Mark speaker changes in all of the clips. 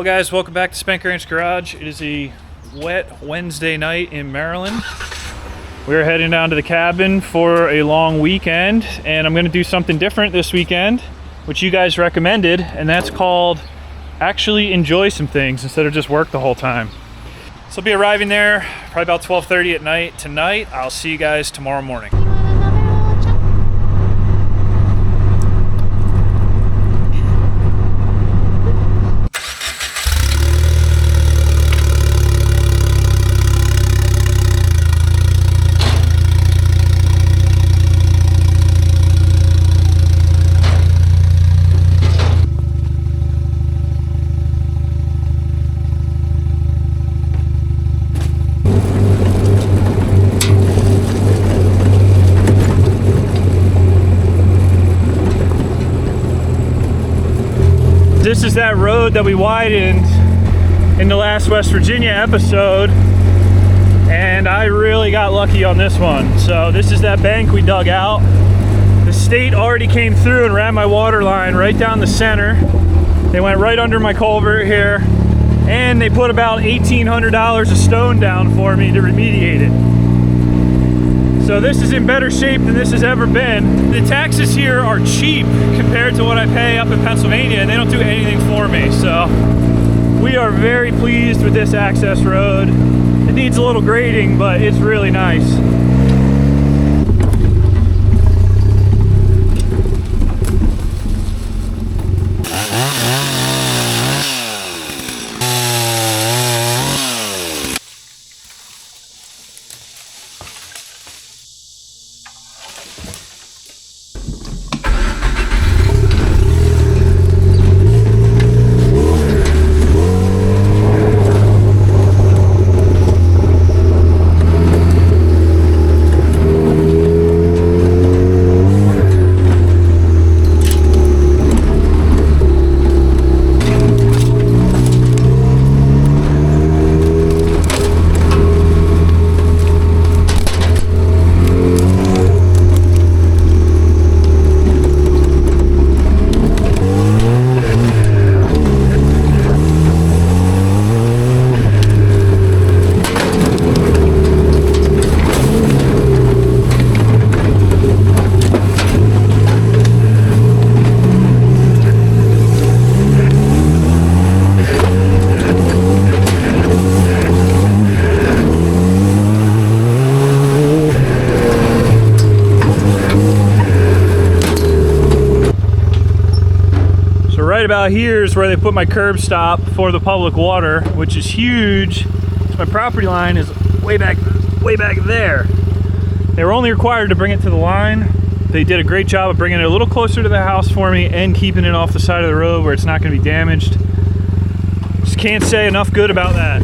Speaker 1: Well guys, welcome back to Spank Ranch Garage. It is a wet Wednesday night in Maryland. We're heading down to the cabin for a long weekend, and I'm gonna do something different this weekend, which you guys recommended, and that's called actually enjoy some things instead of just work the whole time. So I'll be arriving there probably about 12:30 at night tonight. I'll see you guys tomorrow morning. This is that road that we widened in the last West Virginia episode, and I really got lucky on this one. So this is that bank we dug out. The state already came through and ran my water line right down the center. They went right under my culvert here, and they put about $1,800 a stone down for me to remediate it. So this is in better shape than this has ever been. The taxes here are cheap compared to what I pay up in Pennsylvania, and they don't do anything for me. So we are very pleased with this access road. It needs a little grading, but it's really nice. Right about here is where they put my curb stop for the public water, which is huge. My property line is way back there. They were only required to bring it to the line. They did a great job of bringing it a little closer to the house for me and keeping it off the side of the road where it's not going to be damaged. Just can't say enough good about that.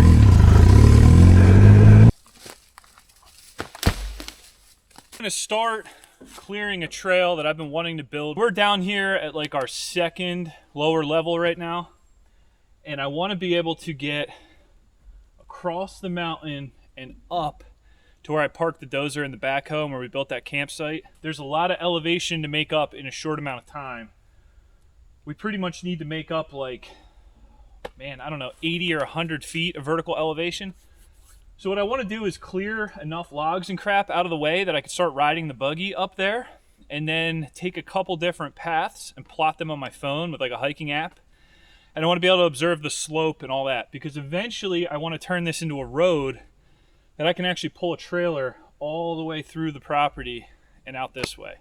Speaker 1: I'm going to start clearing a trail that I've been wanting to build. We're down here at like our second lower level right now, and I want to be able to get across the mountain and up to where I parked the Dozer and the backhoe and where we built that campsite. There's a lot of elevation to make up in a short amount of time. We pretty much need to make up like, man, I don't know, 80 or 100 feet of vertical elevation. So what I want to do is clear enough logs and crap out of the way that I can start riding the buggy up there, and then take a couple different paths and plot them on my phone with like a hiking app. And I want to be able to observe the slope and all that, because eventually I want to turn this into a road that I can actually pull a trailer all the way through the property and out this way.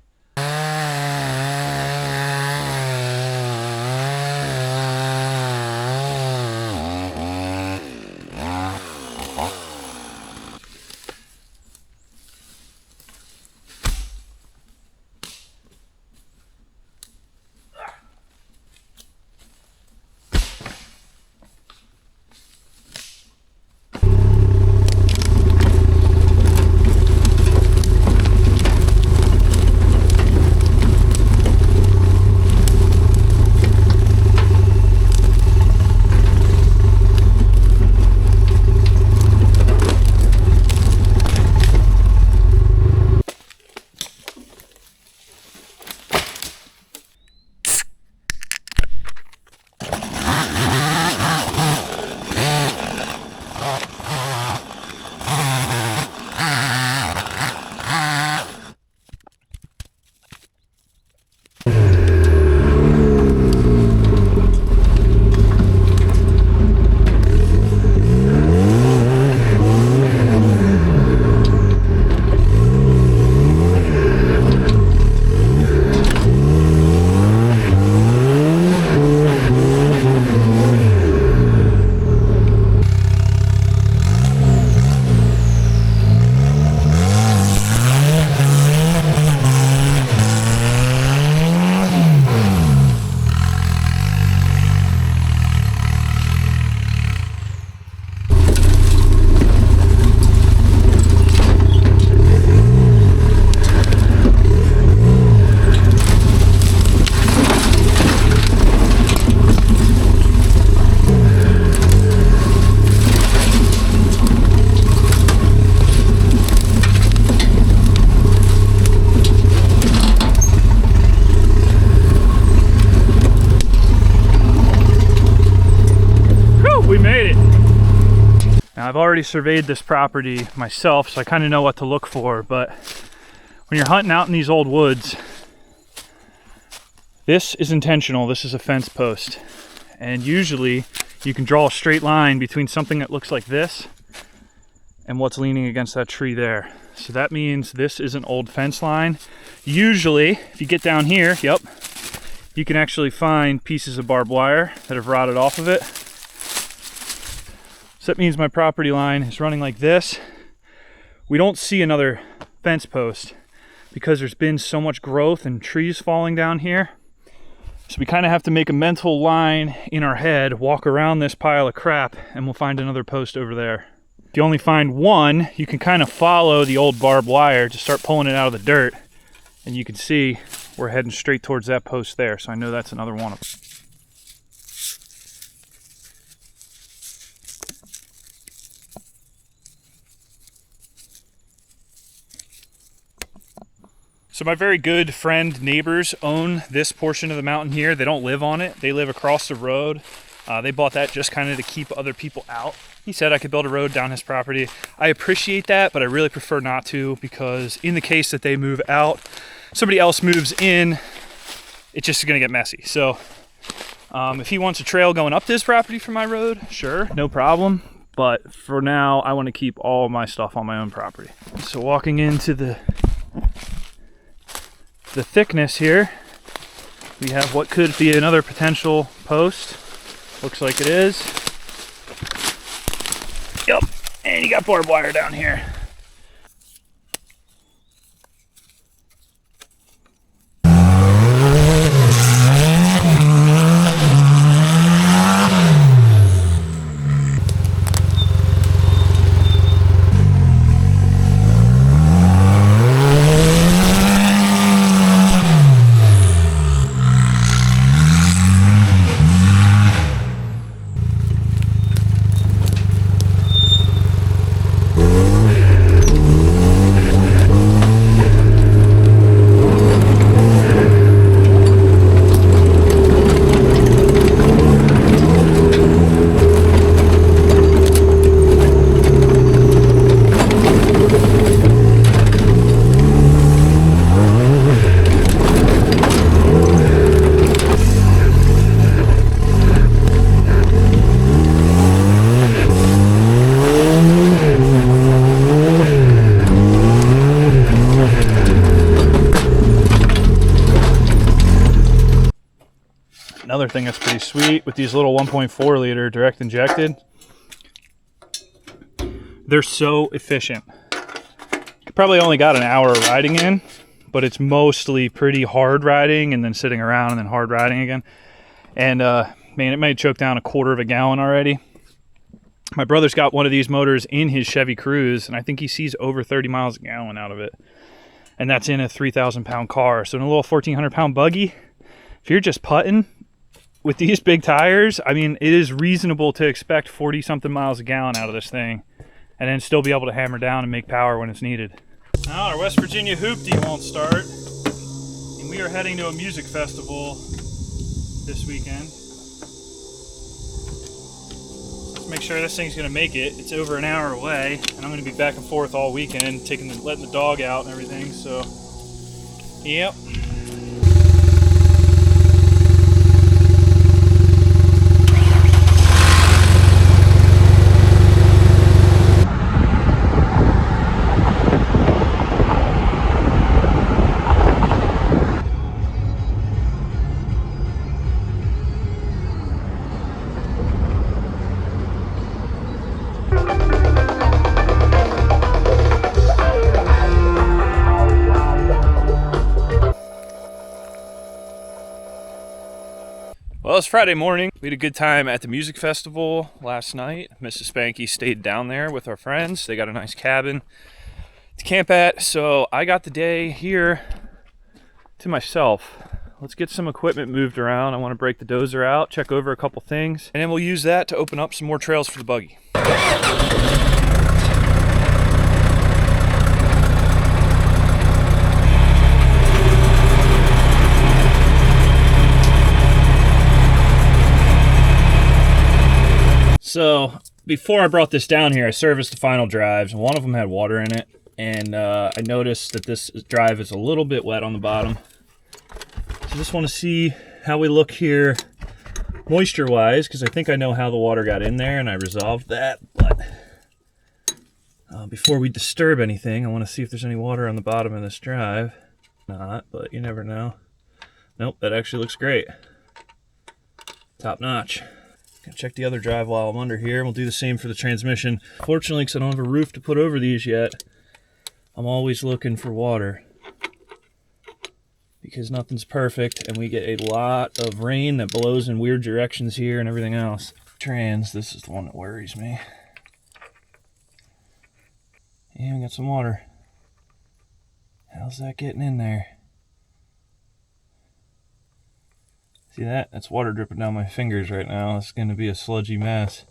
Speaker 1: Now I've already surveyed this property myself, so I kind of know what to look for, but when you're hunting out in these old woods, this is intentional. This is a fence post. And usually you can draw a straight line between something that looks like this and what's leaning against that tree there. So that means this is an old fence line. Usually, if you get down here, yep, you can actually find pieces of barbed wire that have rotted off of it. So that means my property line is running like this. We don't see another fence post because there's been so much growth and trees falling down here. So we kind of have to make a mental line in our head, walk around this pile of crap, and we'll find another post over there. If you only find one, you can kind of follow the old barbed wire to start pulling it out of the dirt. And you can see we're heading straight towards that post there. So I know that's another one of them. So my very good friend neighbors own this portion of the mountain here. They don't live on it. They live across the road. They bought that just kind of to keep other people out. He said I could build a road down his property. I appreciate that, but I really prefer not to, because in the case that they move out, somebody else moves in, it's just gonna get messy. So if he wants a trail going up to his property from my road, sure, no problem. But for now, I want to keep all my stuff on my own property. So walking into the thickness here, we have what could be another potential post. Looks like it is. Yep, and you got barbed wire down here. Another thing that's pretty sweet with these little 1.4 liter direct injected, they're so efficient. You probably only got an hour of riding in, but it's mostly pretty hard riding and then sitting around and then hard riding again. And man, it might choke down 1/4 gallon already. My brother's got one of these motors in his Chevy Cruze, and I think he sees over 30 miles a gallon out of it. And that's in a 3,000 pound car. So in a little 1,400 pound buggy, if you're just putting with these big tires, I mean, it is reasonable to expect 40 something miles a gallon out of this thing, and then still be able to hammer down and make power when it's needed. Now our West Virginia hoopty won't start, and we are heading to a music festival this weekend. Let's make sure this thing's gonna make it. It's over an hour away, and I'm gonna be back and forth all weekend, letting the dog out and everything, so, yep. Well, it's Friday morning. We had a good time at the music festival last night. Mrs. Spanky stayed down there with our friends. They got a nice cabin to camp at. So I got the day here to myself. Let's get some equipment moved around. I want to break the Dozer out, check over a couple things, and then we'll use that to open up some more trails for the buggy. So before I brought this down here, I serviced the final drives. One of them had water in it, and I noticed that this drive is a little bit wet on the bottom. So I just want to see how we look here moisture-wise, because I think I know how the water got in there, and I resolved that. But before we disturb anything, I want to see if there's any water on the bottom of this drive. Not, but you never know. Nope, that actually looks great. Top notch. Gonna check the other drive while I'm under here. We'll do the same for the transmission. Fortunately, because I don't have a roof to put over these yet, I'm always looking for water, because nothing's perfect and we get a lot of rain that blows in weird directions here and everything else. Trans, this is the one that worries me. And we got some water. How's that getting in there? See that? That's water dripping down my fingers right now. It's going to be a sludgy mess.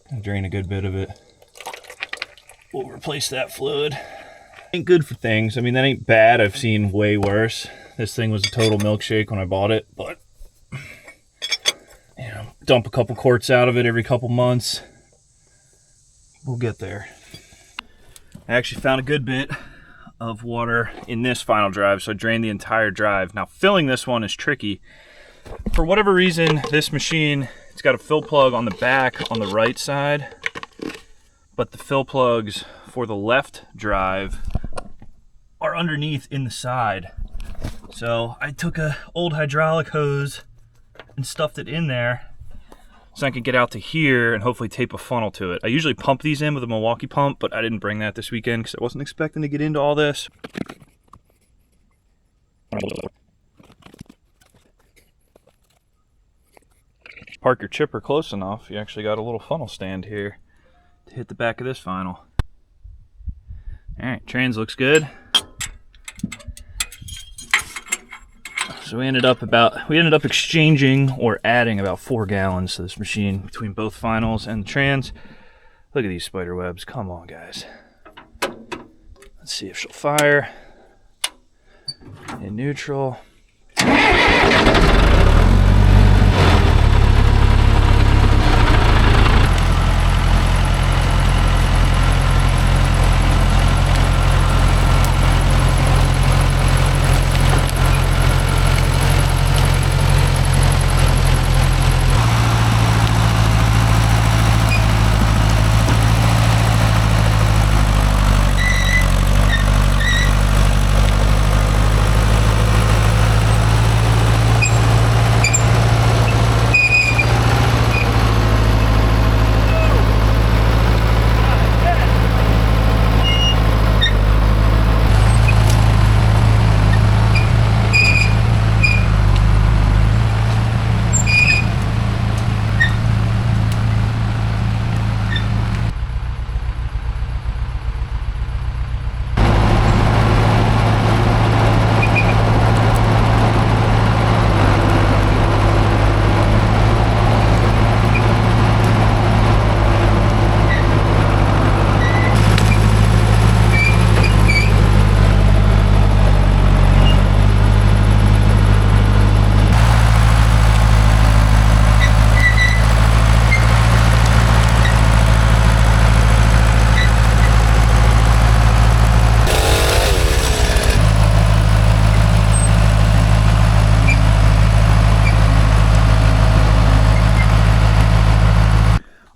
Speaker 1: Gonna drain a good bit of it. We'll replace that fluid. Ain't good for things. I mean, that ain't bad. I've seen way worse. This thing was a total milkshake when I bought it, but you know, dump a couple quarts out of it every couple months. We'll get there. I actually found a good bit of water in this final drive, so I drained the entire drive. Now, filling this one is tricky. For whatever reason, this machine, it's got a fill plug on the back on the right side, but the fill plugs for the left drive are underneath in the side. So I took a old hydraulic hose and stuffed it in there so I could get out to here and hopefully tape a funnel to it. I usually pump these in with a Milwaukee pump, but I didn't bring that this weekend because I wasn't expecting to get into all this. Park your chipper close enough, you actually got a little funnel stand here to hit the back of this final. All right, trans looks good. So we ended up exchanging or adding about 4 gallons to this machine between both finals and the trans. Look at these spider webs. Come on, guys. Let's see if she'll fire. In neutral.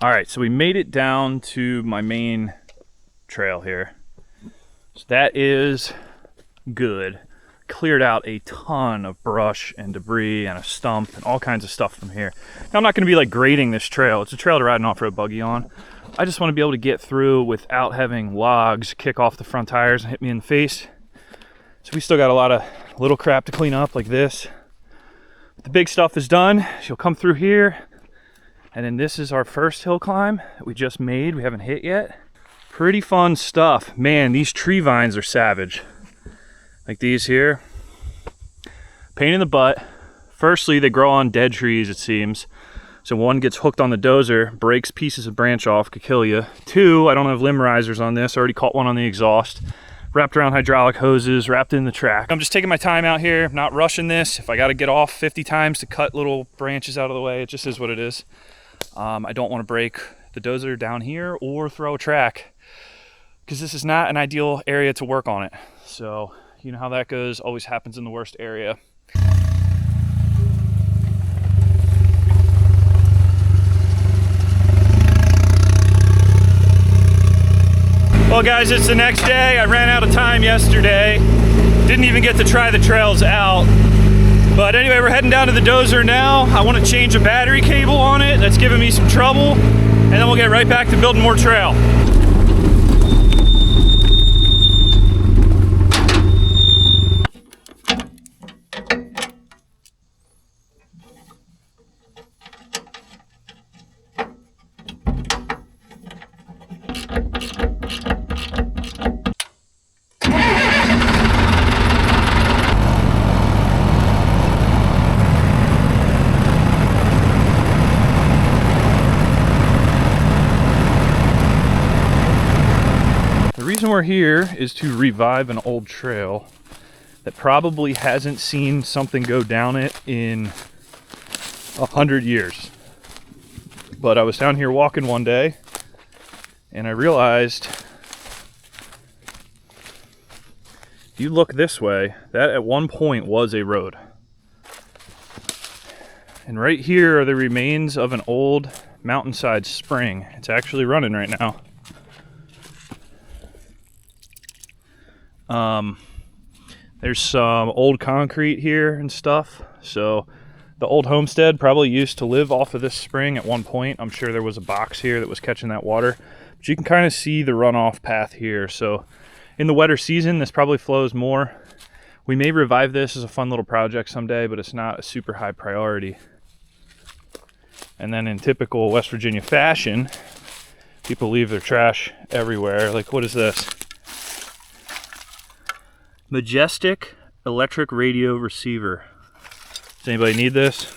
Speaker 1: All right, so we made it down to my main trail here. So that is good. Cleared out a ton of brush and debris and a stump and all kinds of stuff from here. Now, I'm not gonna be like grading this trail. It's a trail to ride an off-road buggy on. I just wanna be able to get through without having logs kick off the front tires and hit me in the face. So we still got a lot of little crap to clean up like this. But the big stuff is done. She'll come through here. And then this is our first hill climb that we just made. We haven't hit yet. Pretty fun stuff. Man, these tree vines are savage. Like these here. Pain in the butt. Firstly, they grow on dead trees, it seems. So one gets hooked on the dozer, breaks pieces of branch off, could kill you. 2, I don't have limb risers on this. I already caught one on the exhaust. Wrapped around hydraulic hoses, wrapped in the track. I'm just taking my time out here, not rushing this. If I gotta get off 50 times to cut little branches out of the way, it just is what it is. I don't want to break the dozer down here or throw a track, because this is not an ideal area to work on it. So you know how that goes, always happens in the worst area. Well guys, it's the next day. I ran out of time yesterday. Didn't even get to try the trails out. But anyway, we're heading down to the dozer now. I want to change a battery cable on it. That's giving me some trouble. And then we'll get right back to building more trail. The reason we're here is to revive an old trail that probably hasn't seen something go down it in 100 years. But I was down here walking one day and I realized if you look this way, that at one point was a road. And right here are the remains of an old mountainside spring. It's actually running right now. There's some old concrete here and stuff. So the old homestead probably used to live off of this spring at one point. I'm sure there was a box here that was catching that water. But you can kind of see the runoff path here. So in the wetter season, this probably flows more. We may revive this as a fun little project someday, but it's not a super high priority. And then in typical West Virginia fashion, people leave their trash everywhere. Like, what is this? Majestic electric radio receiver. Does anybody need this?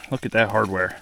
Speaker 1: Look at that hardware.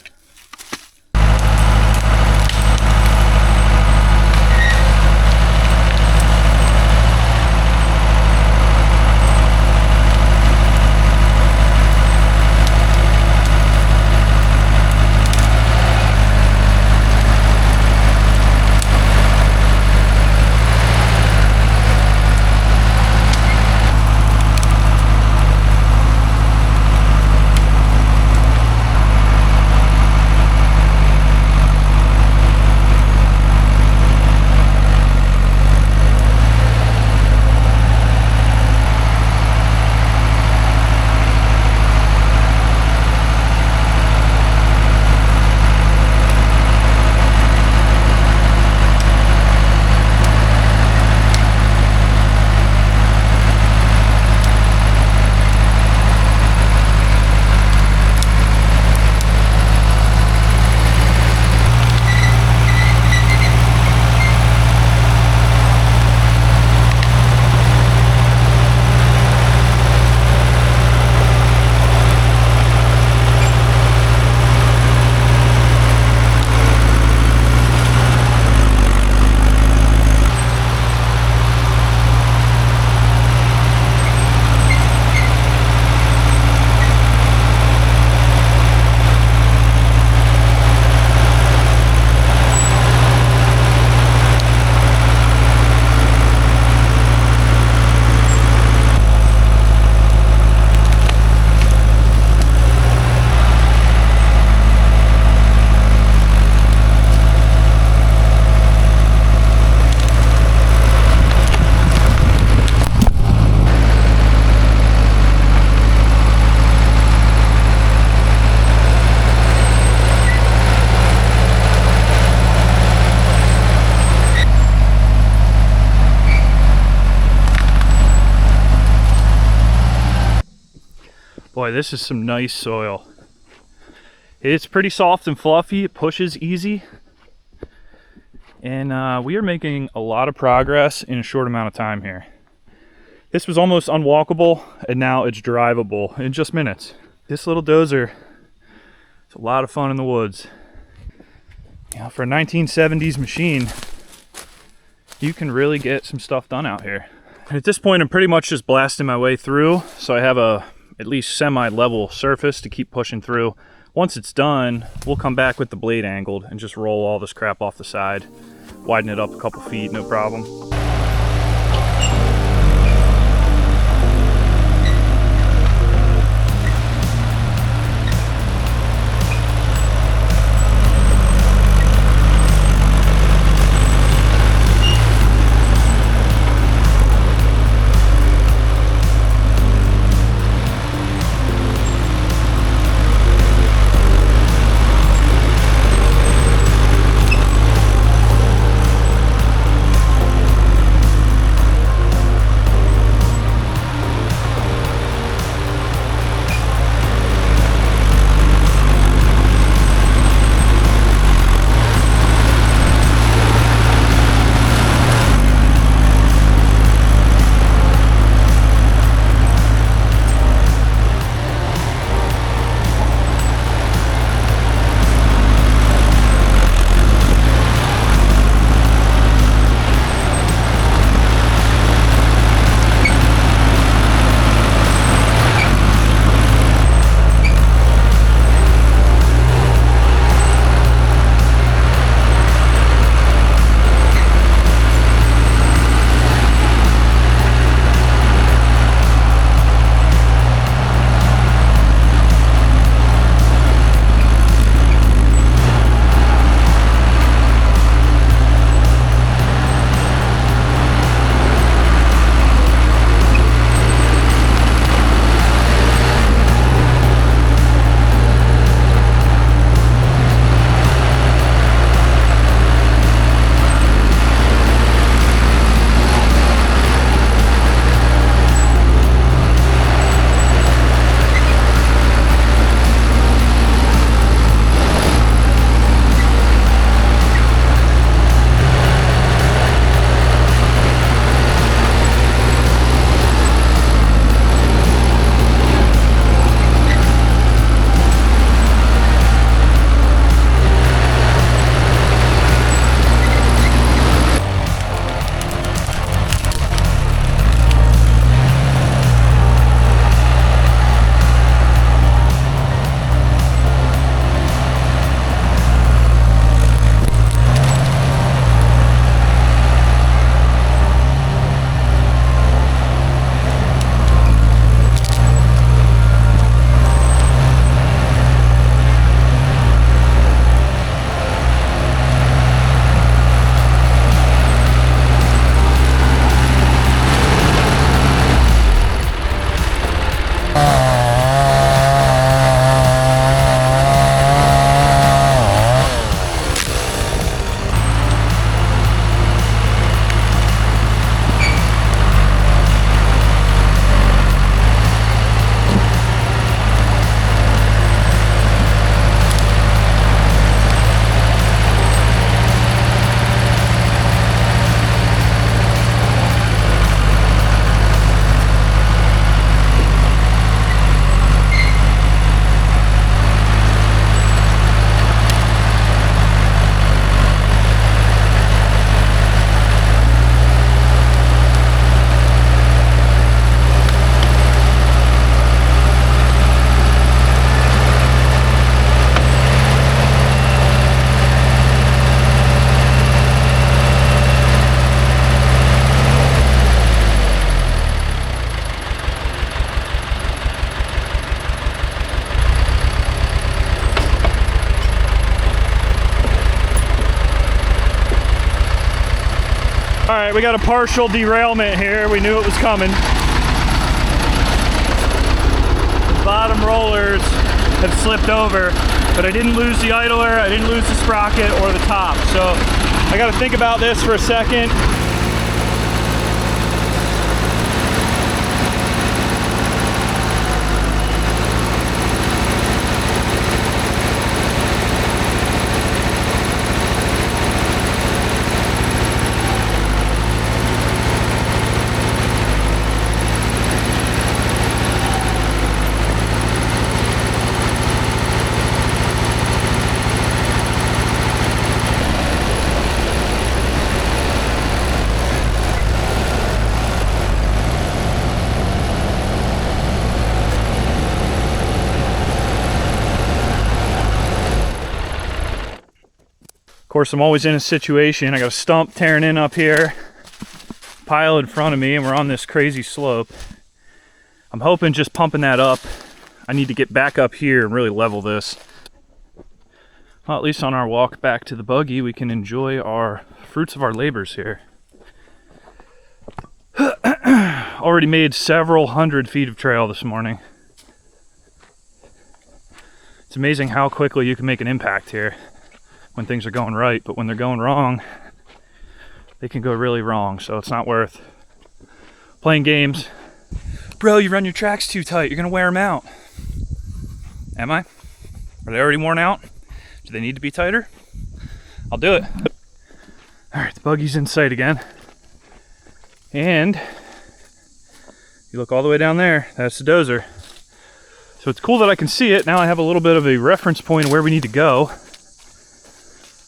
Speaker 1: Boy, this is some nice soil. It's pretty soft and fluffy. It pushes easy. And we are making a lot of progress in a short amount of time here. This was almost unwalkable, and now it's drivable in just minutes. This little dozer, it's a lot of fun in the woods. You know, for a 1970s machine, you can really get some stuff done out here. And at this point, I'm pretty much just blasting my way through. So I have a at least semi-level surface to keep pushing through. Once it's done, we'll come back with the blade angled and just roll all this crap off the side. Widen it up a couple feet, no problem. All right, we got a partial derailment here. We knew it was coming. The bottom rollers have slipped over, but I didn't lose the idler, I didn't lose the sprocket or the top. So I got to think about this for a second. course, I'm always in a situation. I got a stump tearing in up here, pile in front of me, and we're on this crazy slope. I'm hoping just pumping that up. I need to get back up here and really level this. Well, at least on our walk back to the buggy, we can enjoy our fruits of our labors here. Already made several hundred feet of trail this morning. It's amazing how quickly you can make an impact here when things are going right, but when they're going wrong, they can go really wrong, so it's not worth playing games. Bro, you run your tracks too tight, you're gonna wear them out. Am I? Are they already worn out? Do they need to be tighter? I'll do it. All right, the buggy's in sight again. And you look all the way down there, that's the Dozer. So it's cool that I can see it. Now I have a little bit of a reference point of where we need to go.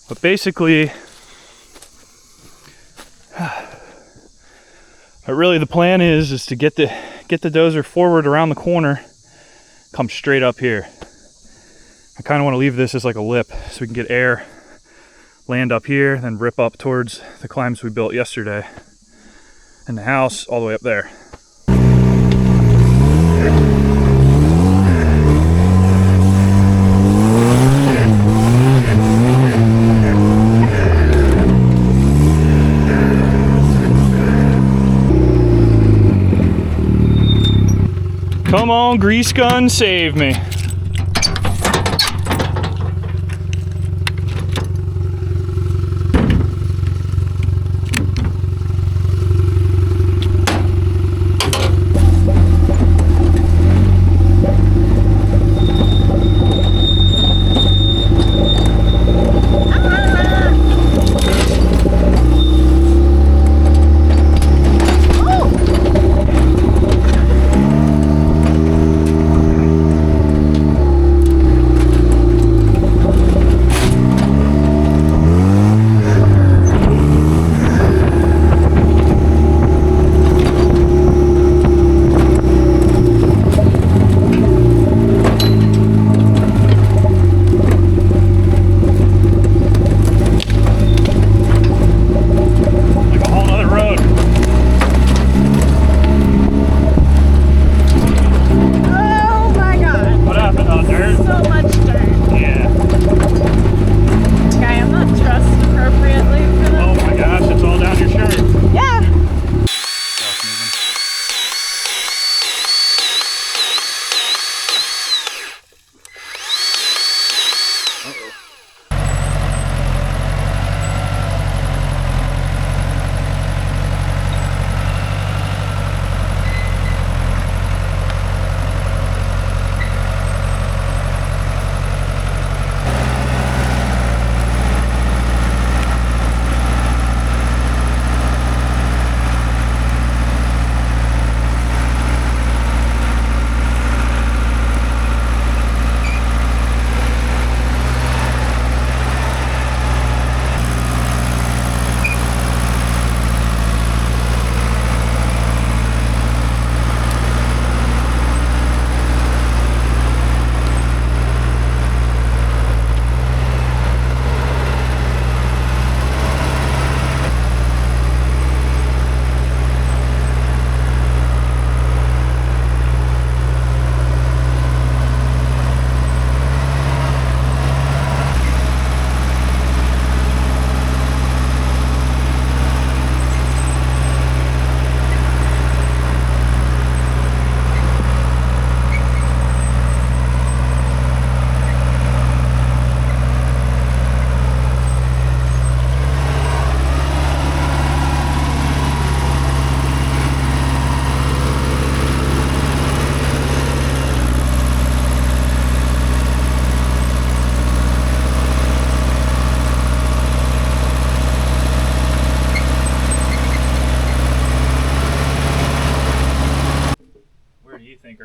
Speaker 1: But basically, really the plan is to get the Dozer forward around the corner, come straight up here. I kind of want to leave this as like a lip so we can get air, land up here, then rip up towards the climbs we built yesterday and the house all the way up there. Come on, grease gun, save me.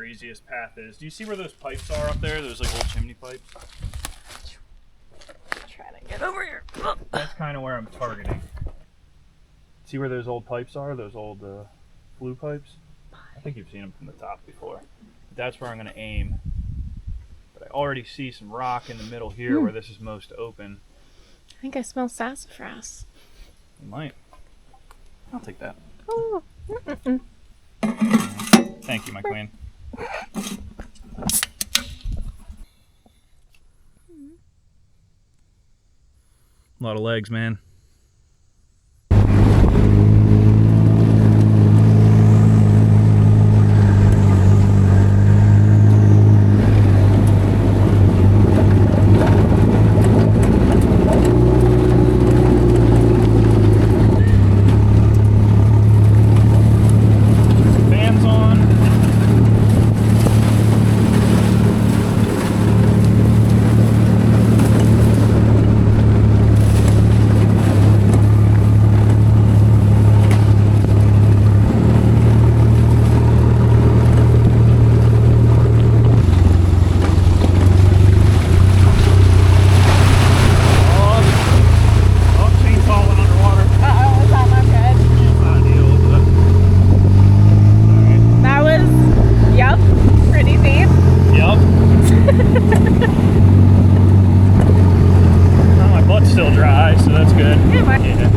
Speaker 1: Easiest path is. Do you see where those pipes are up there? Those like old chimney pipes?
Speaker 2: Trying to get over here.
Speaker 1: That's kind of where I'm targeting. See where those old pipes are? Those old blue pipes? I think you've seen them from the top before. That's where I'm going to aim. But I already see some rock in the middle here where this is most open.
Speaker 2: think I smell sassafras.
Speaker 1: You might. I'll take that.
Speaker 2: Oh.
Speaker 1: Thank you, my queen. A lot of legs, man. Fans on. Still dry, so that's good. Yeah.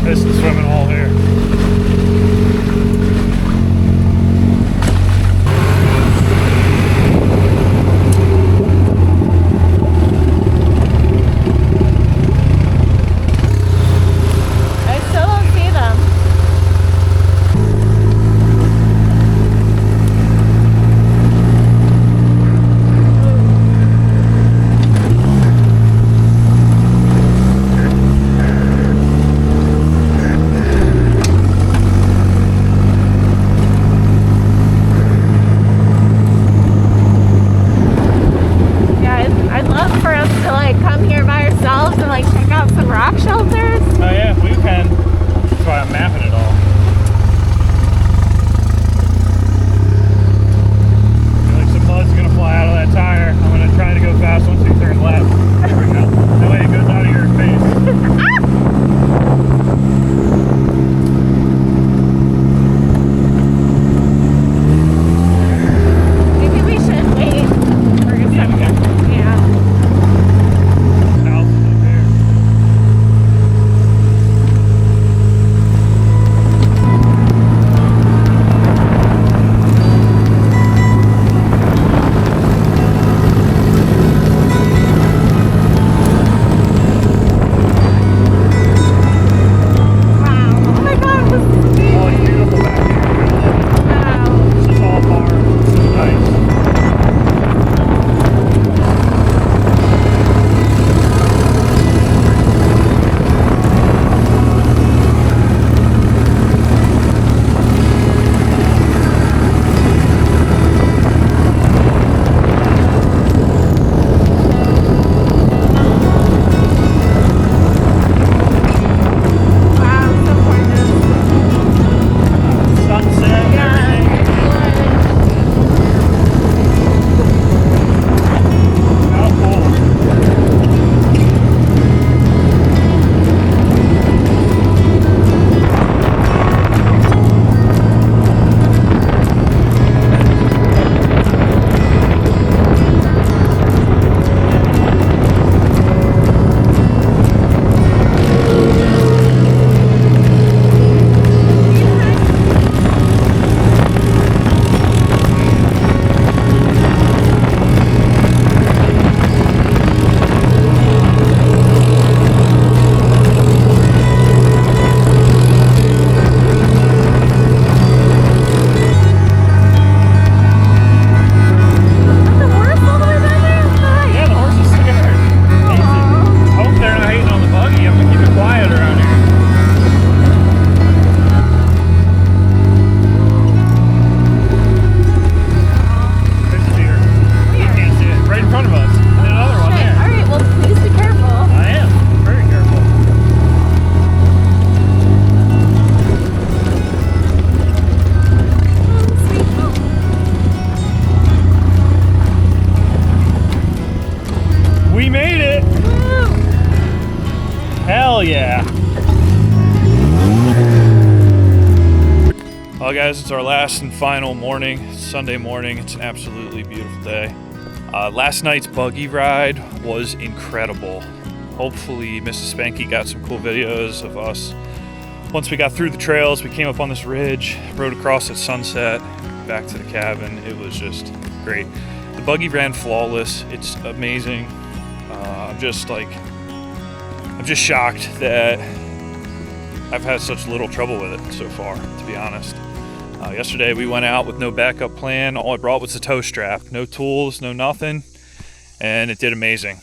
Speaker 1: This is swimming hole here.
Speaker 2: I still don't see them. I'd love for us to like come here by ourselves and like check out some rock shelters.
Speaker 1: Oh yeah, we can. That's why I'm mapping it all. I feel like some mud's gonna fly out of that tire. I'm gonna try to go fast once we turn left. There we go. That way it goes out of your face.
Speaker 2: Maybe we should wait for a second. Yeah.
Speaker 1: South up there. We made it!
Speaker 2: Woo!
Speaker 1: Hell yeah! Well guys, it's our last and final morning. It's Sunday morning. It's an absolutely beautiful day. Last night's buggy ride was incredible. Hopefully Mrs. Spanky got some cool videos of us. Once we got through the trails, we came up on this ridge, rode across at sunset, back to the cabin. It was just great. The buggy ran flawless. It's amazing. I'm just shocked that I've had such little trouble with it so far, to be honest. Yesterday we went out with no backup plan. All I brought was the tow strap, no tools, no nothing, and it did amazing.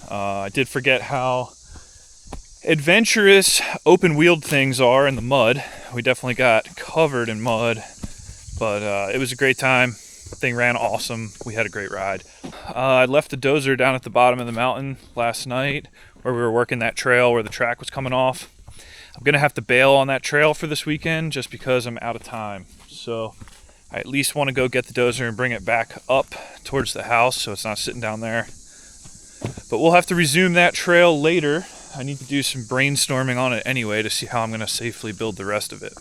Speaker 1: I did forget how adventurous open-wheeled things are in the mud. We definitely got covered in mud, but it was a great time. Thing ran awesome. We had a great ride. I left the Dozer down at the bottom of the mountain last night where we were working that trail where the track was coming off. I'm gonna have to bail on that trail for this weekend just because I'm out of time. So I at least want to go get the Dozer and bring it back up towards the house so it's not sitting down there. But we'll have to resume that trail later. I need to do some brainstorming on it anyway to see how I'm gonna safely build the rest of it.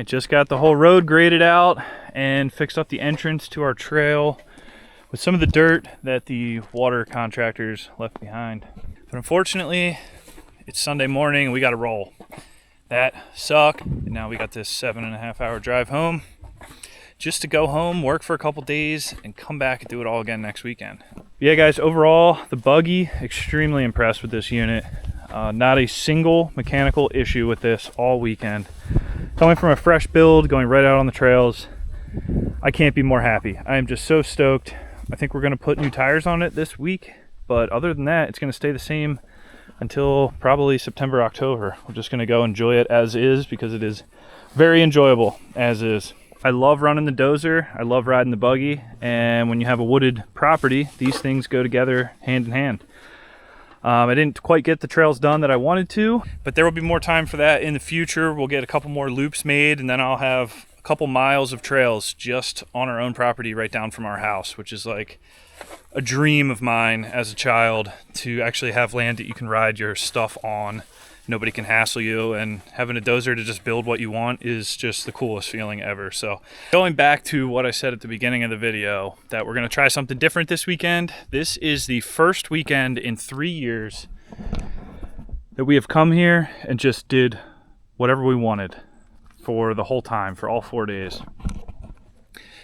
Speaker 1: Just got the whole road graded out and fixed up the entrance to our trail with some of the dirt that the water contractors left behind. But unfortunately, it's Sunday morning and we got to roll. That sucked. And now we got this 7.5 hour drive home just to go home, work for a couple days, and come back and do it all again next weekend. Yeah, guys, overall, the buggy, extremely impressed with this unit. Not a single mechanical issue with this all weekend. Coming from a fresh build, going right out on the trails, I can't be more happy. I am just so stoked. I think we're gonna put new tires on it this week, but other than that, it's gonna stay the same until probably September, October. We're just gonna go enjoy it as is because it is very enjoyable as is. I love running the Dozer, I love riding the buggy, and when you have a wooded property, these things go together hand in hand. I didn't quite get the trails done that I wanted to, but there will be more time for that in the future. We'll get a couple more loops made, and then I'll have a couple miles of trails just on our own property right down from our house, which is like a dream of mine as a child, to actually have land that you can ride your stuff on. Nobody can hassle you, and having a Dozer to just build what you want is just the coolest feeling ever. So going back to what I said at the beginning of the video, that we're gonna try something different this weekend. This is the first weekend in 3 years that we have come here and just did whatever we wanted for the whole time, for all 4 days.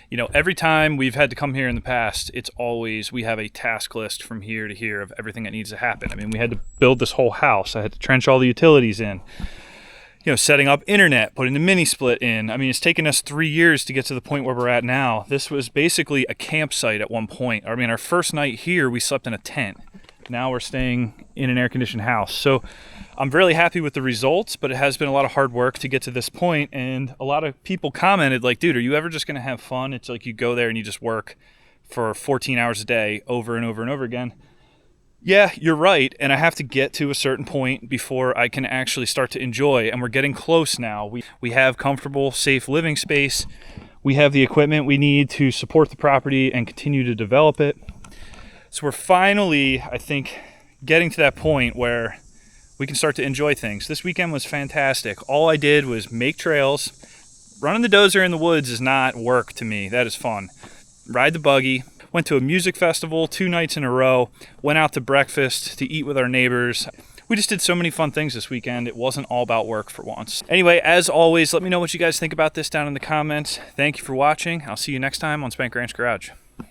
Speaker 1: You know, every time we've had to come here in the past, it's always, we have a task list from here to here of everything that needs to happen. I mean, we had to build this whole house. I had to trench all the utilities in, you know, setting up internet, putting the mini split in. I mean, it's taken us 3 years to get to the point where we're at now. This was basically a campsite at one point. I mean, our first night here, we slept in a tent. Now we're staying in an air-conditioned house. So I'm really happy with the results, but it has been a lot of hard work to get to this point. And a lot of people commented like, dude, are you ever just gonna have fun? It's like you go there and you just work for 14 hours a day over and over and over again. Yeah, you're right. And I have to get to a certain point before I can actually start to enjoy. And we're getting close now. We have comfortable, safe living space. We have the equipment we need to support the property and continue to develop it. So we're finally, I think, getting to that point where we can start to enjoy things. This weekend was fantastic. All I did was make trails. Running the Dozer in the woods is not work to me. That is fun. Ride the buggy. Went to a music festival 2 nights in a row. Went out to breakfast to eat with our neighbors. We just did so many fun things this weekend. It wasn't all about work for once. Anyway, as always, let me know what you guys think about this down in the comments. Thank you for watching. I'll see you next time on Spank Ranch Garage.